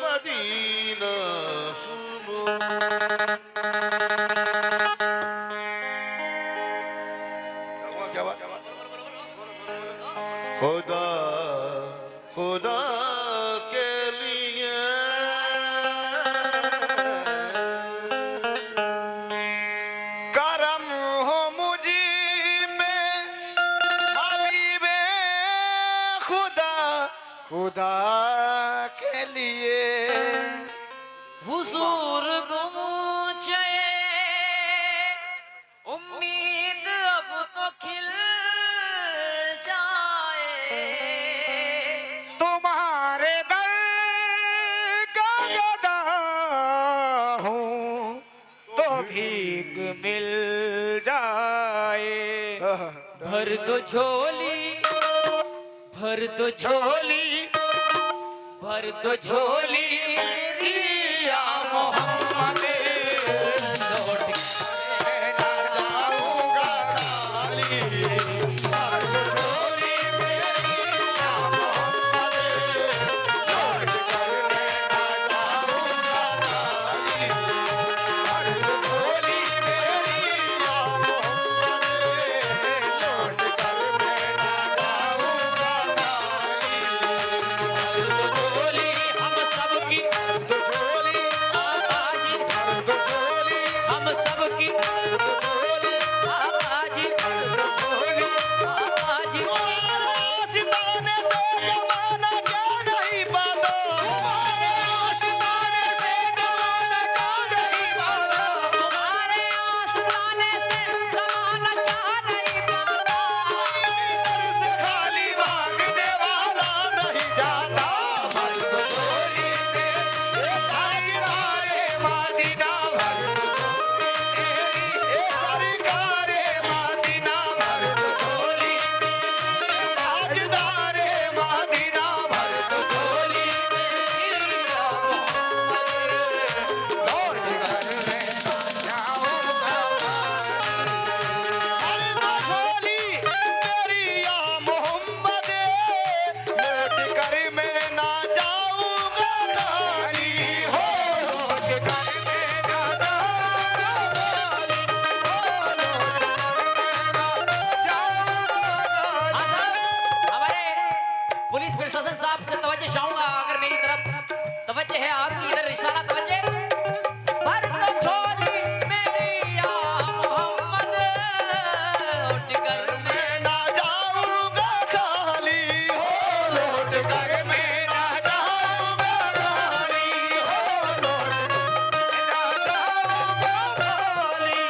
Medina सुनो। क्या हुआ? खुदा खुदा के लिए करम हो मुझे में हबीबे खुदा खुदा के लिए हुजूर गुमूचे उम्मीद अब तो खिल जाए। तुम्हारे दर का गदा हूँ तो भीख मिल जाए। भर दो झोली, भर दो झोली, भर दो झोली मेरी या मोहम्मद। लौट के ना जाऊंगा खाली। भर दो झोली मेरी या मोहम्मद। लौट कर मैं ना जाऊंगा खाली। भर दो झोली मेरी या मोहम्मद। लौट कर मैं ना जाऊंगा खाली। झोली हम सबकी, दो झोली आबाजी दो झोली हम सबकी, दो झोली आबाजी आबाजी। सिताने से जमाना क्या नहीं पाता। सिताने से जमाना क्या नहीं पाता। तुम्हारे आस्ताने से ज़माना क्या नहीं पाता। इधर से खाली भागने वाला नहीं जाता। भर दो झोली मेरी ताजदारे मदीना। भर दो झोली मेरी सरकारे मदीना। भर दो झोली ताजदारे मदीना। भर दो झोली मेरी या मोहम्मद। लौट कर मैं ना जाऊंगा भर दो झोली मेरी या मोहम्मद। लौट कर मैं ना जाऊंगा खाली। हो लौट कर मैं ना जाऊंगा खाली। हो लौट कर मैं ना जाऊंगा खाली। हमारे पुलिस प्रशासन साहब से तवज्जो चाहूंगा, अगर मेरी तरफ तवज्जो है आपकी, इधर इशारा तवज्जो। भर दो झोली मेरी या मोहम्मद। उठ कर मैं ना जाऊंगा खाली। हो लौट कर मैं ना जाऊंगा खाली। हो लौट कर ना जाऊंगा खाली।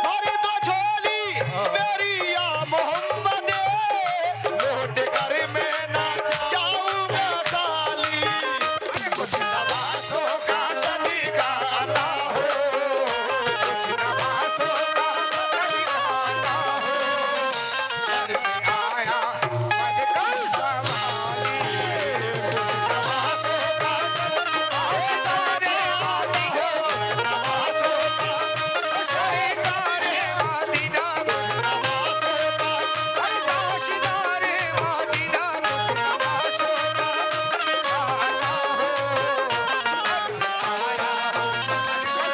भर दो झोली मेरी या मोहम्मद। लौट कर मैं ना जाऊंगा खाली। कुछ नवासों का सदका आता हो। कुछ नवासों का सदका आता हो। सर पे आया बदकल सवारी। कुछ नवासों का सरकारे आता हो। कुछ नवासों का सरकारे मदीना। कुछ नवासों का ताजदारे मदीना। कुछ नवासों का आता हो। आया बदकल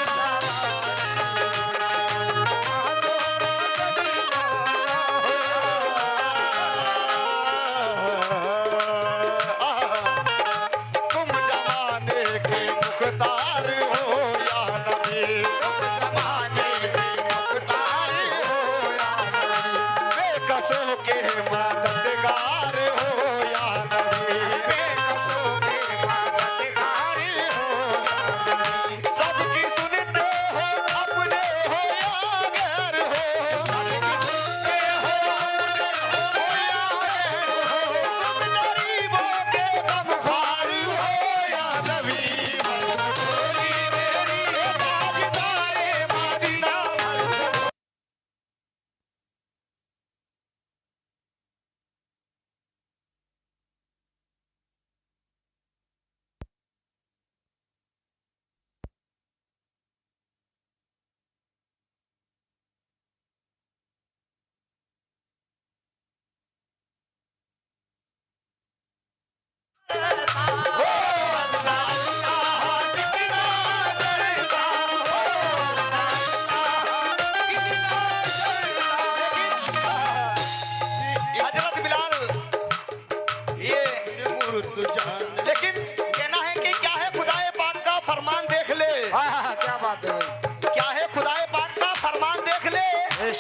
तुम जमाने के मुख्तार हो या नबी। तुम जमाने के मुख्तार हो या नबी। बेकसों के मददगार हो या नबी। बेकसों के मददगार हो या नबी। सबकी सुनते हो अपने हो या गैर हो। सबकी सुनते हो अपने हो या गैर हो। तुम गरीबों के गमख्वार हो या नबी। भर दो झोली मेरी ताजदारे मदीना।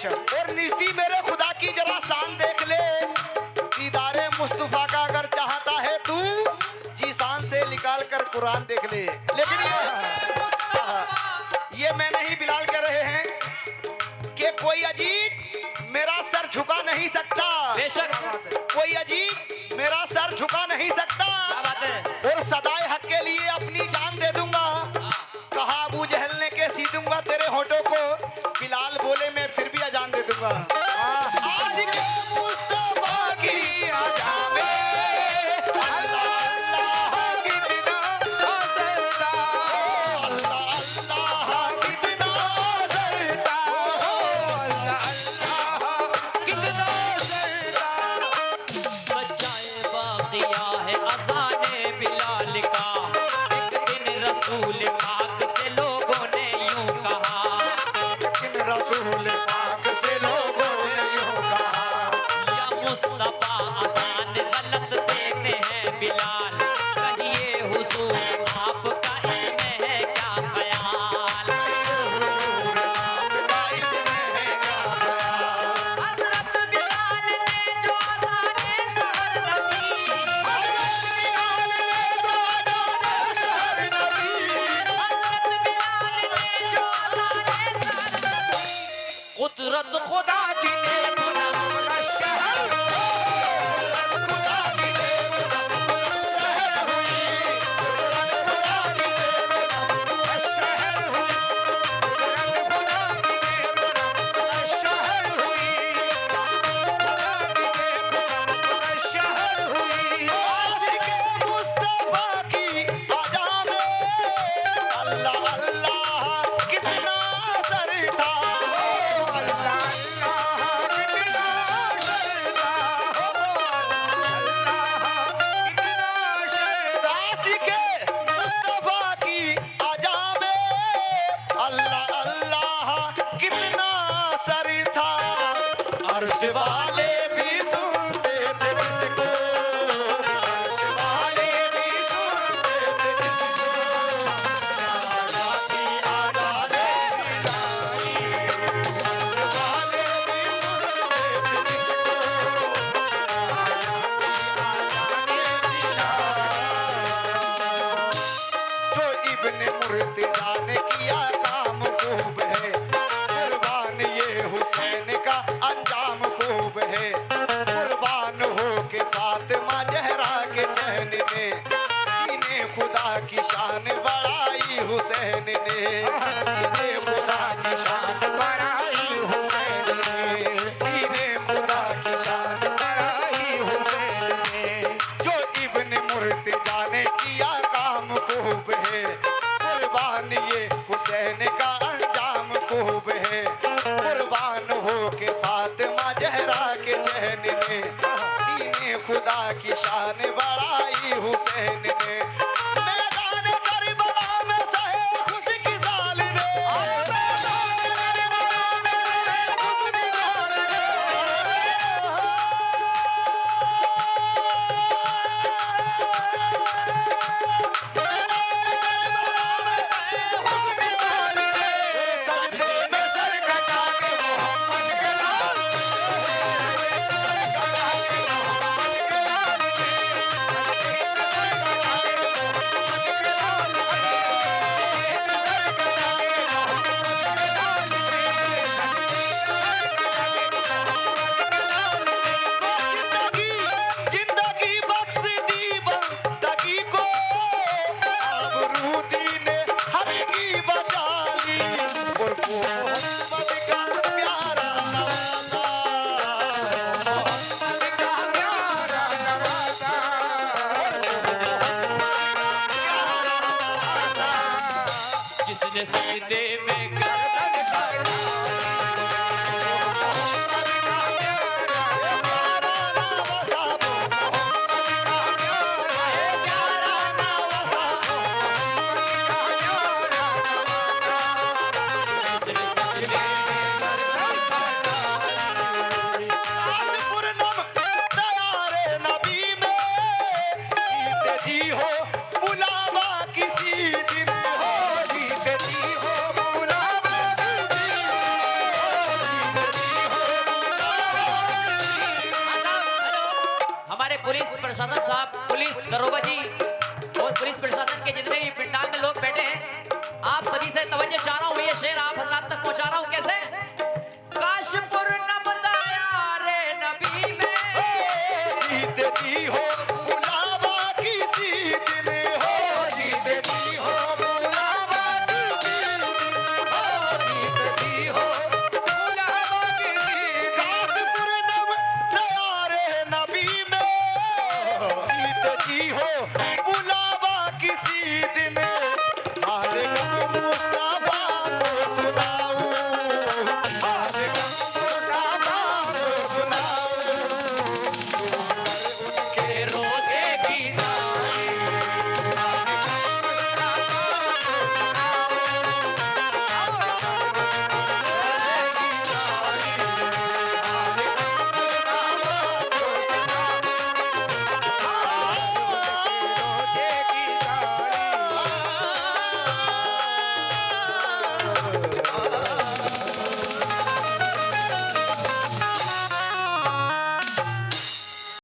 बेशक। और निस्ती मेरे खुदा की जरा शान देख ले, दीदारे मुस्तफा का अगर चाहता है तू, जी शान से निकाल कर कुरान देख ले। लेकिन ये मैं नहीं, बिलाल कह रहे हैं कि कोई अजीज मेरा सर झुका नहीं सकता, बेशक कोई अजीज मेरा सर झुका नहीं सकता, क्या बात है। और सदाए हक के लिए अपनी जान दे दूंगा। कहा अबू जहल ने के सी दूंगा तेरे होठों को, बिलाल बोले मैं फिर भी अजान दे दूंगा। आज के मुस्तफा की अजा में अल्लाह अल्लाह कितना असरता, अल्लाह अल्लाह कितना असरता, अल्लाह अल्लाह कितना असरता। सच्चाई बाक़िया है अज़ाने बिलाल का, एक दिन रसूल पाक से लोगों ने यूं कहा, लेकिन रसूल पाक से लोगों ने यूं कहा, या मुस्तफा अज़ान गलत देते हैं बिलाल, कहिए हुजूर आपका इसमें है क्या ख्याल। आपका इसमें है क्या ख्याल? हज़रत बिलाल ने जो अज़ाने सहर नदी, बिलाल ने तो अजान शहर नबी, हज़रत बिलाल ने जो अज़ाने सहर नदी, कुदरत खुदा की अपना शहर, खुदा की शहर हुई, खुदा की शहर हुई, खुदा की शहर हुई, शहर हुई। आशिक़े मुस्तफा की अज़ा में अल्लाह अल्लाह कितना असर था, अल्लाह अल्लाह कितना असर था, अल्लाह कितना असर था। आशिक़े मुस्तफा की अज़ा में अल्लाह अल्लाह कितना असर था। अर्श वाले भी सुनते थे जिसको, अर्श वाले भी सुनते थे जिसको, आजादी आजादी दिलाई। अर्श वाले भी सुनते थे जिसको, आजादी दिलाई। जो इब्ने मुर्तजा ने किया काम खूब है, कुर्बान ये हुसैन का अंजाम खूब है। कुर्बान हो के फातिमा जहरा के चहन ने, दीने खुदा की शान बढ़ाई हुसैन ने, दीने खुदा की शान बढ़ाई हुसैन ने, दीने खुदा की शान बढ़ाई हुसैन ने। जो इब्ने मुर्तजा ने किया काम खूब है, कुर्बान ये हुसैन का अंजाम खूब है। कुर्बान हो के फातिमा जहरा के चहन ने, दीने खुदा की शान बढ़ाई हुसैन ने। मैदान करबला में सहे खुशी की साल ने, मैदान करबला में सहे खुशी की साल ने। सजदे में सर कटा के मोहम्मद के लाल, जिंदगी बख्श दी बंदगी को, आबरू दीने हर की बचा ली। और मोहम्मद का प्यारा नवासा, मोहम्मद का प्यारा नवासा, जिसने सजदे में गर्दन काटा, जिसने सजदे में गर्दन काटा, नबी में जीते जी हो बुलावा किसी दिन हो, जीते जी हो बुलावा पुलिस प्रशासन साहब, पुलिस दरोगा जी और पुलिस प्रशासन के जितने भी पिंडाल में लोग बैठे हैं, आप सभी से तवज्जो चाह रहा हूँ। ये शेर आप हजरात तक पहुंचा रहा हूँ। कैसे? काशपुर न बताया रे नबी में जीते जी हो